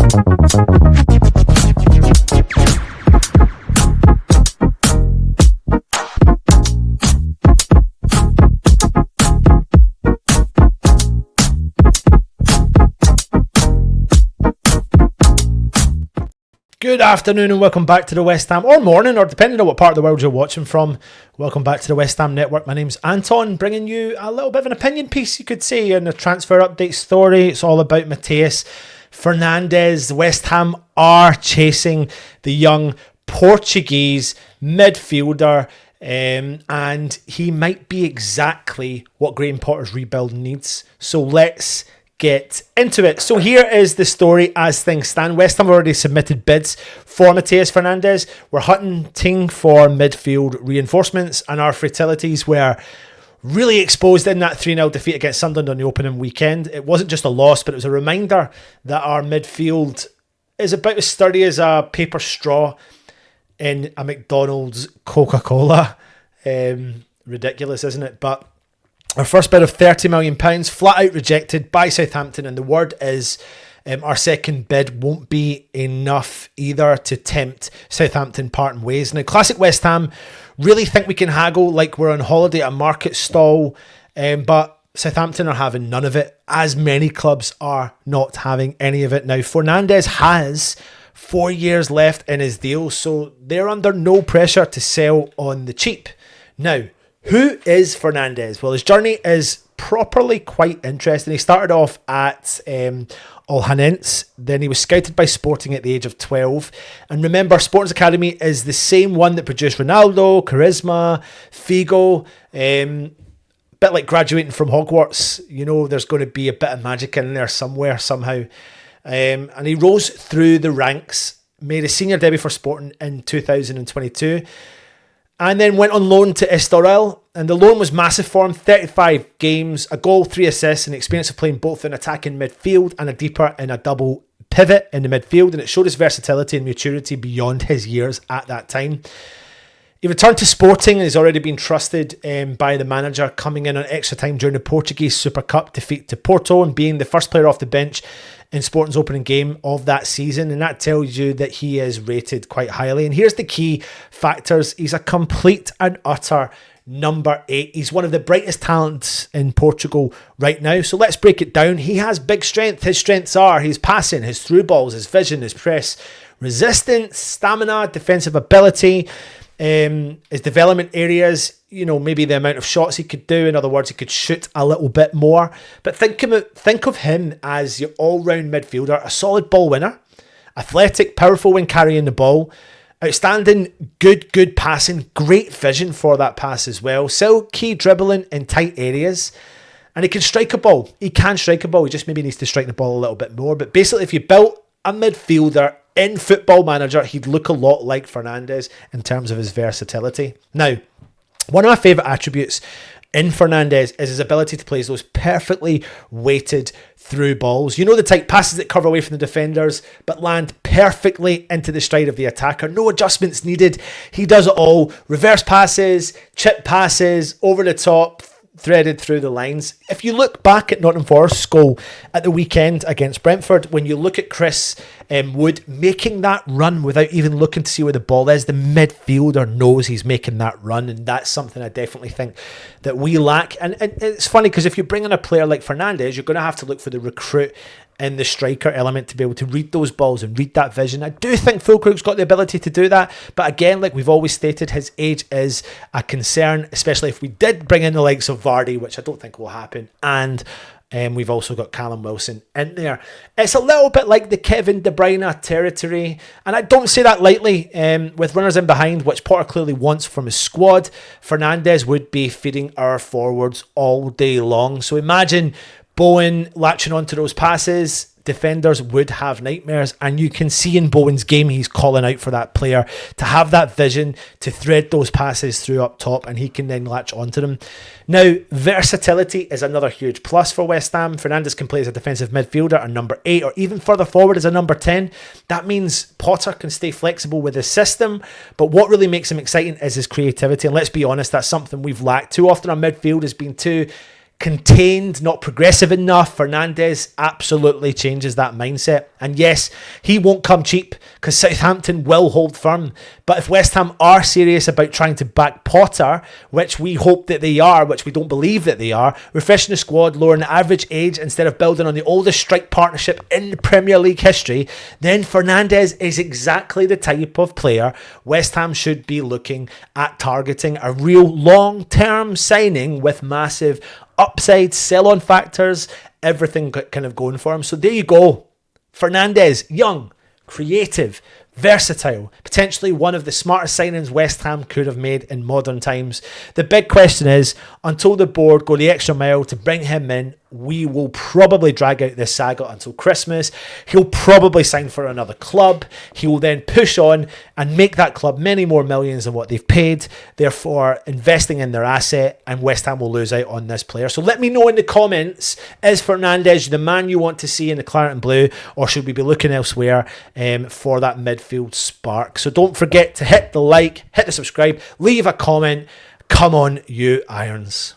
Good afternoon and welcome back to the West Ham, or morning, or depending on what part of the world you're watching from. Welcome back to the West Ham Network. My name's Anton, bringing you a little bit of an opinion piece, you could say, in the transfer update story. It's all about Mateus Fernandes. West Ham are chasing the young Portuguese midfielder, and he might be exactly what Graham Potter's rebuild needs. So let's get into it. So here is the story as things stand. West Ham have already submitted bids for Mateus Fernandes. We're hunting for midfield reinforcements, and our Versatilities were really exposed in that 3-0 defeat against Sunderland on the opening weekend. It wasn't just a loss, but it was a reminder that our midfield is about as sturdy as a paper straw in a McDonald's Coca-Cola. Ridiculous, isn't it? But our first bid of £30 million, flat out rejected by Southampton, and the word is our second bid won't be enough either to tempt Southampton parting ways. Now, classic West Ham really think we can haggle like we're on holiday at a market stall, but Southampton are having none of it, as many clubs are not having any of it. Now, Fernandes has 4 years left in his deal, so they're under no pressure to sell on the cheap. Now, who is Fernandes? Well, his journey is properly quite interesting. He started off at Olhanense, then he was scouted by Sporting at the age of 12. And remember, Sporting's Academy is the same one that produced Ronaldo, Charisma, Figo. Bit like graduating from Hogwarts. You know, there's going to be a bit of magic in there somewhere, somehow. And he rose through the ranks, made a senior debut for Sporting in 2022. And then went on loan to Estoril, and the loan was massive for him. 35 games, a goal, 3 assists, and experience of playing both in attacking midfield and a deeper in a double pivot in the midfield, and it showed his versatility and maturity beyond his years at that time. He returned to Sporting and has already been trusted by the manager, coming in on extra time during the Portuguese Super Cup defeat to Porto and being the first player off the bench in Sporting's opening game of that season, and that tells you that he is rated quite highly. And here's the key factors. He's a complete and utter number 8. He's one of the brightest talents in Portugal right now. So let's break it down. He has big strength. His strengths are his passing, his through balls, his vision, his press, resistance, stamina, defensive ability, his development areas, you know, maybe the amount of shots he could do. In other words, he could shoot a little bit more. But think of him as your all-round midfielder, a solid ball winner, athletic, powerful when carrying the ball, outstanding, good passing, great vision for that pass as well, still key dribbling in tight areas, and he can strike a ball. He can strike a ball. He just maybe needs to strike the ball a little bit more. But basically, if you built a midfielder in Football Manager, he'd look a lot like Fernandes in terms of his versatility. Now, one of my favourite attributes in Fernandes is his ability to play those perfectly weighted through balls. You know, the type passes that curve away from the defenders but land perfectly into the stride of the attacker. No adjustments needed. He does it all. Reverse passes, chip passes, over the top, threaded through the lines. If you look back at Nottingham Forest's goal at the weekend against Brentford, when you look at Chris Wood making that run without even looking to see where the ball is, the midfielder knows he's making that run, and that's something I definitely think that we lack. And it's funny because if you bring in a player like Fernandes, you're going to have to look for the recruit and the striker element to be able to read those balls and read that vision. I do think Fulkrug's got the ability to do that, but again, like we've always stated, his age is a concern, especially if we did bring in the likes of Vardy, which I don't think will happen, and we've also got Callum Wilson in there. It's a little bit like the Kevin De Bruyne territory, and I don't say that lightly. With runners in behind, which Potter clearly wants from his squad, Fernandes would be feeding our forwards all day long. So imagine Bowen latching onto those passes. Defenders would have nightmares, and you can see in Bowen's game he's calling out for that player to have that vision to thread those passes through up top, and he can then latch onto them. Now, versatility is another huge plus for West Ham. Fernandes can play as a defensive midfielder, a number 8, or even further forward as a number 10. That means Potter can stay flexible with his system, but what really makes him exciting is his creativity, and let's be honest, that's something we've lacked. Too often our midfield has been too contained, not progressive enough. Fernandes absolutely changes that mindset. And yes, he won't come cheap because Southampton will hold firm. But if West Ham are serious about trying to back Potter, which we hope that they are, which we don't believe that they are, refreshing the squad, lowering the average age instead of building on the oldest strike partnership in Premier League history, then Fernandes is exactly the type of player West Ham should be looking at targeting. A real long-term signing with massive upside, sell-on factors, everything kind of going for him. So there you go. Fernandes, young, creative, versatile, potentially one of the smartest signings West Ham could have made in modern times. The big question is, until the board go the extra mile to bring him in, we will probably drag out this saga until Christmas. He'll probably sign for another club. He will then push on and make that club many more millions than what they've paid, therefore investing in their asset, and West Ham will lose out on this player. So let me know in the comments, is Fernandes the man you want to see in the claret and blue, or should we be looking elsewhere for that midfield spark? So don't forget to hit the like, hit the subscribe, leave a comment. Come on, you Irons.